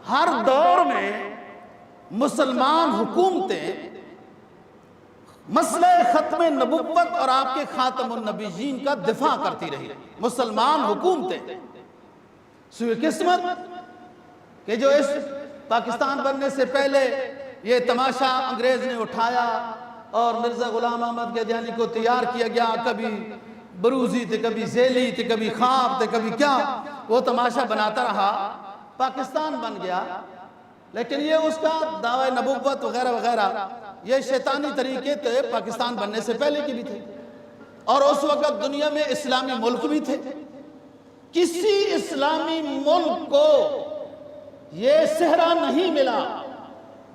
ہر دور میں مسلمان حکومتیں مسئلہ ختم نبوت اور آپ کے خاتم النبیین کا دفاع کرتی رہی. مسلمان حکومتیں سوئے قسمت کہ جو اس پاکستان بننے سے پہلے یہ تماشا انگریز نے اٹھایا اور مرزا غلام احمد قادیانی کو تیار کیا گیا. کبھی بروزی تھے، کبھی ذیلی تھے، کبھی خواب تھے، کبھی کیا، وہ تماشا بناتا رہا. پاکستان بن گیا، لیکن یہ اس کا دعوی نبوت وغیرہ وغیرہ یہ شیطانی طریقے تھے. پاکستان بننے سے پہلے کی بھی تھے، اور اس وقت دنیا میں اسلامی ملک بھی تھے. کسی اسلامی ملک کو یہ صحرا نہیں ملا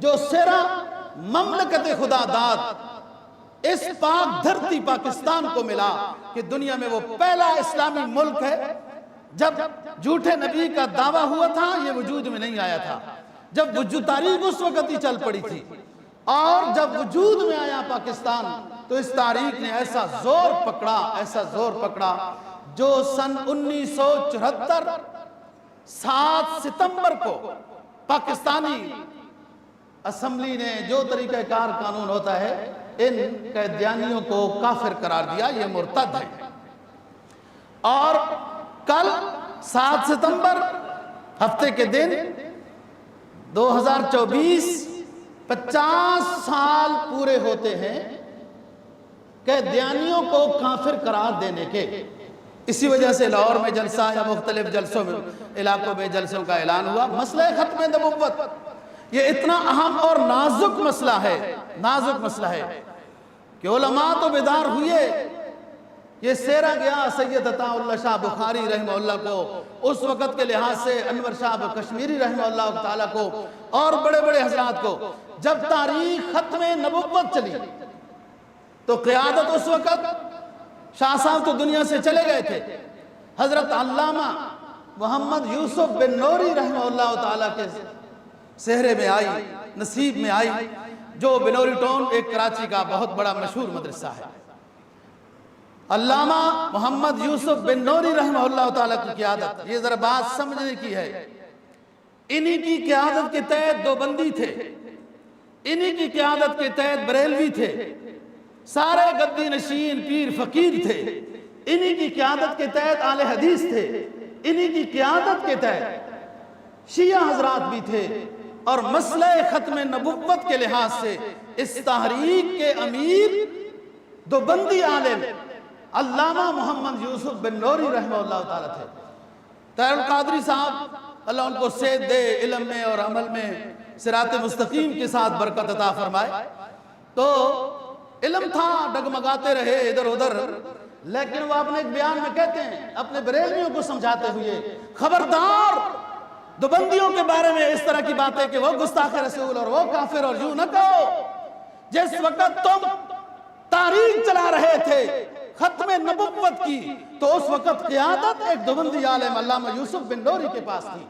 جو صحرا مملکت خدا داد اس پاک دھرتی پاکستان کو ملا، کہ دنیا میں وہ پہلا اسلامی ملک ہے. جب جھوٹے نبی کا دعویٰ ہوا تھا یہ وجود میں نہیں آیا تھا. جب وجود تاریخ اس وقت ہی چل پڑی تھی، اور جب وجود میں آیا پاکستان تو اس تاریخ نے ایسا زور پکڑا جو سن 1974 7 ستمبر کو پاکستانی اسمبلی نے جو طریقہ کار قانون ہوتا ہے ان قیدیانیوں کو کافر قرار دیا، یہ مرتد ہیں. اور کل 7 ستمبر ہفتے کے دن 2024 50 سال پورے ہوتے ہیں قیدیانیوں کو کافر قرار دینے کے. اسی وجہ سے لاہور میں جلسہ یا مختلف جلسوں میں علاقوں میں جلسوں کا اعلان ہوا. مسئلہ ختم نبوت یہ اتنا اہم اور نازک مسئلہ ہے کہ علماء تو بیدار ہوئے. یہ سیرا گیا سید عطا اللہ شاہ بخاری رحمہ اللہ کو، اس وقت کے لحاظ سے انور شاہ کشمیری رحمہ اللہ تعالیٰ کو، اور بڑے بڑے حضرات کو. جب تاریخ ختم نبوت چلی تو قیادت اس وقت شاہ صاحب تو دنیا سے چلے گئے تھے. حضرت علامہ محمد یوسف بن نوری رحمہ اللہ تعالیٰ کے سہرے میں آئی، نصیب میں آئی، جو بنوری ٹاؤن ایک کراچی کا بہت بڑا مشہور مدرسہ ہے. علامہ محمد یوسف بن نوری رحمہ اللہ تعالیٰ کی قیادت، یہ ذرا بات سمجھنے کی ہے، انہی کی قیادت کے تحت دیوبندی تھے، انہی کی قیادت کے تحت بریلوی تھے، سارے گدی نشین پیر فقیر تھے، انہی کی قیادت کے تحت اہل حدیث تھے، انہی کی قیادت کے تحت شیعہ حضرات بھی تھے. اور مسئلہ ختم نبوت کے لحاظ سے اس تحریک کے امیر دیوبندی عالم علامہ محمد یوسف بن نوری رحمہ اللہ تعالیٰ تھے. طاہر القادری صاحب اللہ ان کو صحت دے، علم میں اور عمل میں صراط مستقیم کے ساتھ برکت عطا فرمائے. تو علم تھا، ڈگمگاتے رہے ادھر ادھر، لیکن وہ اپنے ایک بیان میں کہتے ہیں اپنے بریلویوں کو سمجھاتے ہوئے، خبردار دیوبندیوں کے بارے میں اس طرح کی باتیں کہ وہ گستاخ رسول اور وہ کافر اور یوں نہ کہو. جس وقت تم تاریخ چلا رہے تھے ختم نبوت کی تو اس وقت قیادت ایک دیوبندی عالم علامہ یوسف بن نوری کے پاس تھی.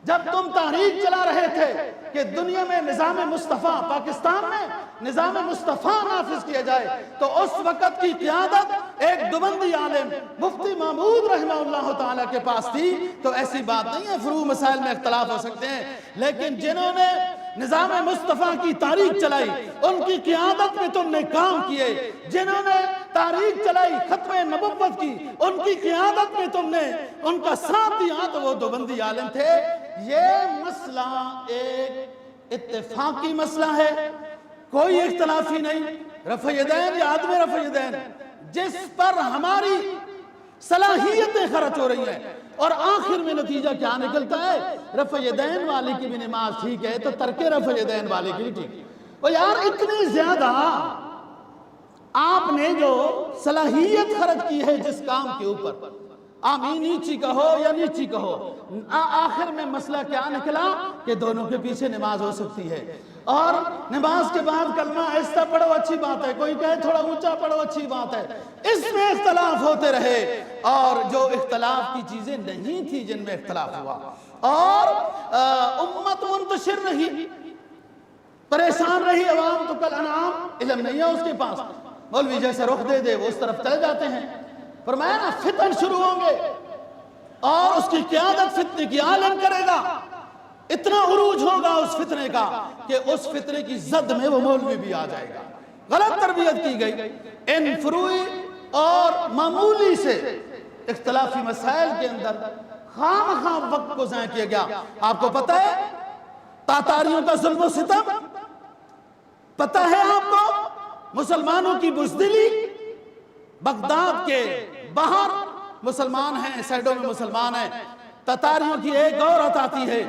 جب تم تحریک چلا رہے تھے کہ دنیا میں نظام مصطفیٰ، پاکستان میں نظام مصطفیٰ نافذ کیا جائے، تو اس وقت کی قیادت ایک دیوبندی عالم مفتی محمود رحمہ اللہ تعالیٰ کے پاس تھی. تو ایسی بات نہیں ہے، فروع مسائل میں اختلاف ہو سکتے ہیں، لیکن جنہوں نے نظام مصطفیٰ کی تاریخ چلائی ان کی قیادت میں تم نے کام کیے. جنہوں نے تاریخ چلائی ختم نبوت کی ان کی قیادت میں تم نے ان کا ساتھ دیا، تو وہ دیوبندی عالم تھے. یہ مسئلہ ایک اتفاقی مسئلہ ہے، کوئی اختلافی نہیں. رفع یدین یا عدم رفع یدین، جس پر ہماری صلاحیتیں خرچ ہو رہی ہیں، اور آخر میں نتیجہ کیا نکلتا ہے؟ رفع یدین والے کی بھی نماز ٹھیک ہے تو ترک رفع یدین والے کی بھی ٹھیک. اور یار اتنی زیادہ آپ نے جو صلاحیت خرچ کی ہے جس کام کے اوپر، آمین نیچی کہو یا نیچی کہو، آخر میں مسئلہ کیا نکلا کہ دونوں کے پیچھے نماز ہو سکتی ہے. اور نماز کے بعد کلمہ آہستہ پڑھو اچھی بات ہے، کوئی کہے تھوڑا اونچا پڑھو اچھی بات ہے. اس میں اختلاف ہوتے رہے، اور جو اختلاف کی چیزیں نہیں تھی جن میں اختلاف ہوا، اور امت منتشر رہی، پریشان رہی عوام. تو کل انعام علم نہیں ہے اس کے پاس، مولوی جیسے رخ دے دے وہ اس طرف چلے جاتے ہیں. فرمایا نا فتن شروع ہوں گے اور اس کی قیادت فتنے کی عالم کرے گا. اتنا عروج ہوگا اس فتنے کا کہ اس فتنے کی زد میں وہ مولوی بھی آ جائے گا. غلط تربیت کی گئی. ان فروعی اور معمولی سے اختلافی مسائل کے اندر خام وقت کو ضائع کیا گیا. آپ کو پتہ ہے تاتاریوں کا ظلم و ستم؟ پتہ ہے آپ کو مسلمانوں کی بزدلی؟ بغداد کے باہر مسلمان ہیں، سائڈوں میں مسلمان ہیں. تاتاریوں کی ایک عورت آتی ہے،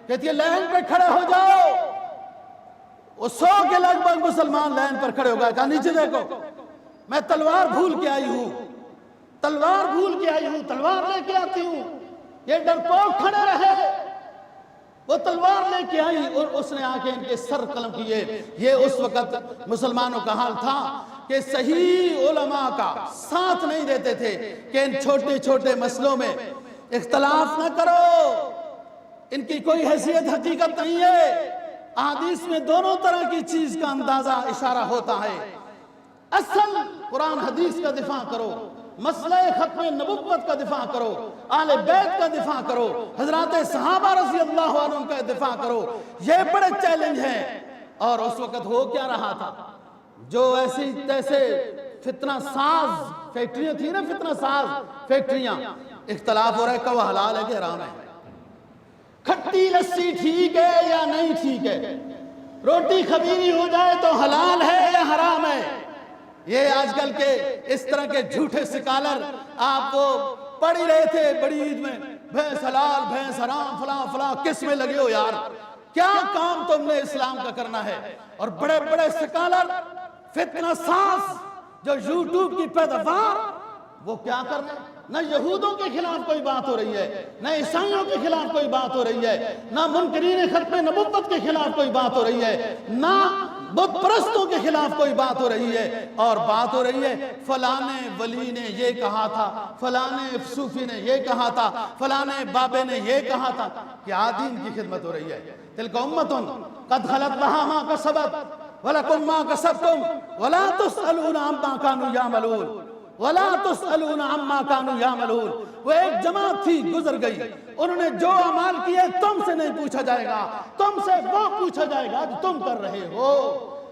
کہتی ہے لین پہ کھڑے ہو جاؤ. وہ 100 کے لگ بھگ مسلمان لین پر کھڑے ہو گئے. کہا نیچے دیکھو، میں تلوار بھول کے آئی ہوں، تلوار بھول کے آئی ہوں، تلوار لے کے آتی ہوں. یہ ڈرپوک کھڑے رہے. وہ تلوار لے کے آئی اور اس نے آ کے ان کے سر قلم کیے. یہ اس وقت مسلمانوں کا حال تھا کہ صحیح علماء کا ساتھ نہیں دیتے تھے کہ ان چھوٹے چھوٹے مسئلوں میں اختلاف نہ کرو، ان کی کوئی حیثیت حقیقت نہیں ہے. احادیث میں دونوں طرح کی چیز کا اندازہ اشارہ ہوتا ہے. اصل قرآن حدیث کا دفاع کرو، مسئلہ ختم نبوت کا دفاع کرو، آل بیت کا دفاع کرو، حضرات صحابہ رضی اللہ عنہ کا دفاع کرو. یہ بڑے چیلنج ہیں. اور اس وقت ہو کیا رہا تھا؟ جو ایسی تیسے فتنہ ساز فیکٹریاں تھی نا، فتنہ ساز فیکٹریاں، اختلاف ہو رہا ہے کہ وہ حلال ہے کہ حرام ہے، کھٹی لسی ٹھیک ہے یا نہیں ٹھیک ہے، روٹی خمیری ہو جائے تو حلال ہے یا حرام ہے. یہ آج کل کے اس طرح کے جھوٹے سکالر آپ کو پڑھ ہی رہے تھے بڑی عید میں، بھینس حلال بھینس حرام فلاں فلاں. کس میں لگے ہو یار؟ کیا کام تم نے اسلام کا کرنا ہے؟ اور بڑے بڑے سکالر فتنہ ساز جو یوٹیوب کی پیداوار، وہ کیا کر رہے ہیں؟ نہ یہودوں کے خلاف کوئی بات ہو رہی ہے، نہ عیسائیوں کے خلاف کوئی بات ہو رہی ہے، نہ منکرین ختم نبوت کے خلاف کوئی بات ہو رہی ہے، نہ بت پرستوں کے خلاف کوئی بات ہو رہی ہے. اور بات ہو رہی ہے فلانے ولی نے یہ کہا تھا، فلانے صوفی نے یہ کہا تھا، فلانے بابے نے یہ کہا تھا. کیا دین کی خدمت ہو رہی ہے؟ تلک امۃ قد خلت لہا ما کسبت ولکم ما کسبتم ولا تسألون عما كانوا يعملون ولا تسألون عما كانوا يعملون. وہ ایک جماعت تھی گزر گئی، انہوں نے جو اعمال کیے تم سے نہیں پوچھا جائے گا، تم سے وہ پوچھا جائے گا جو تم کر رہے ہو.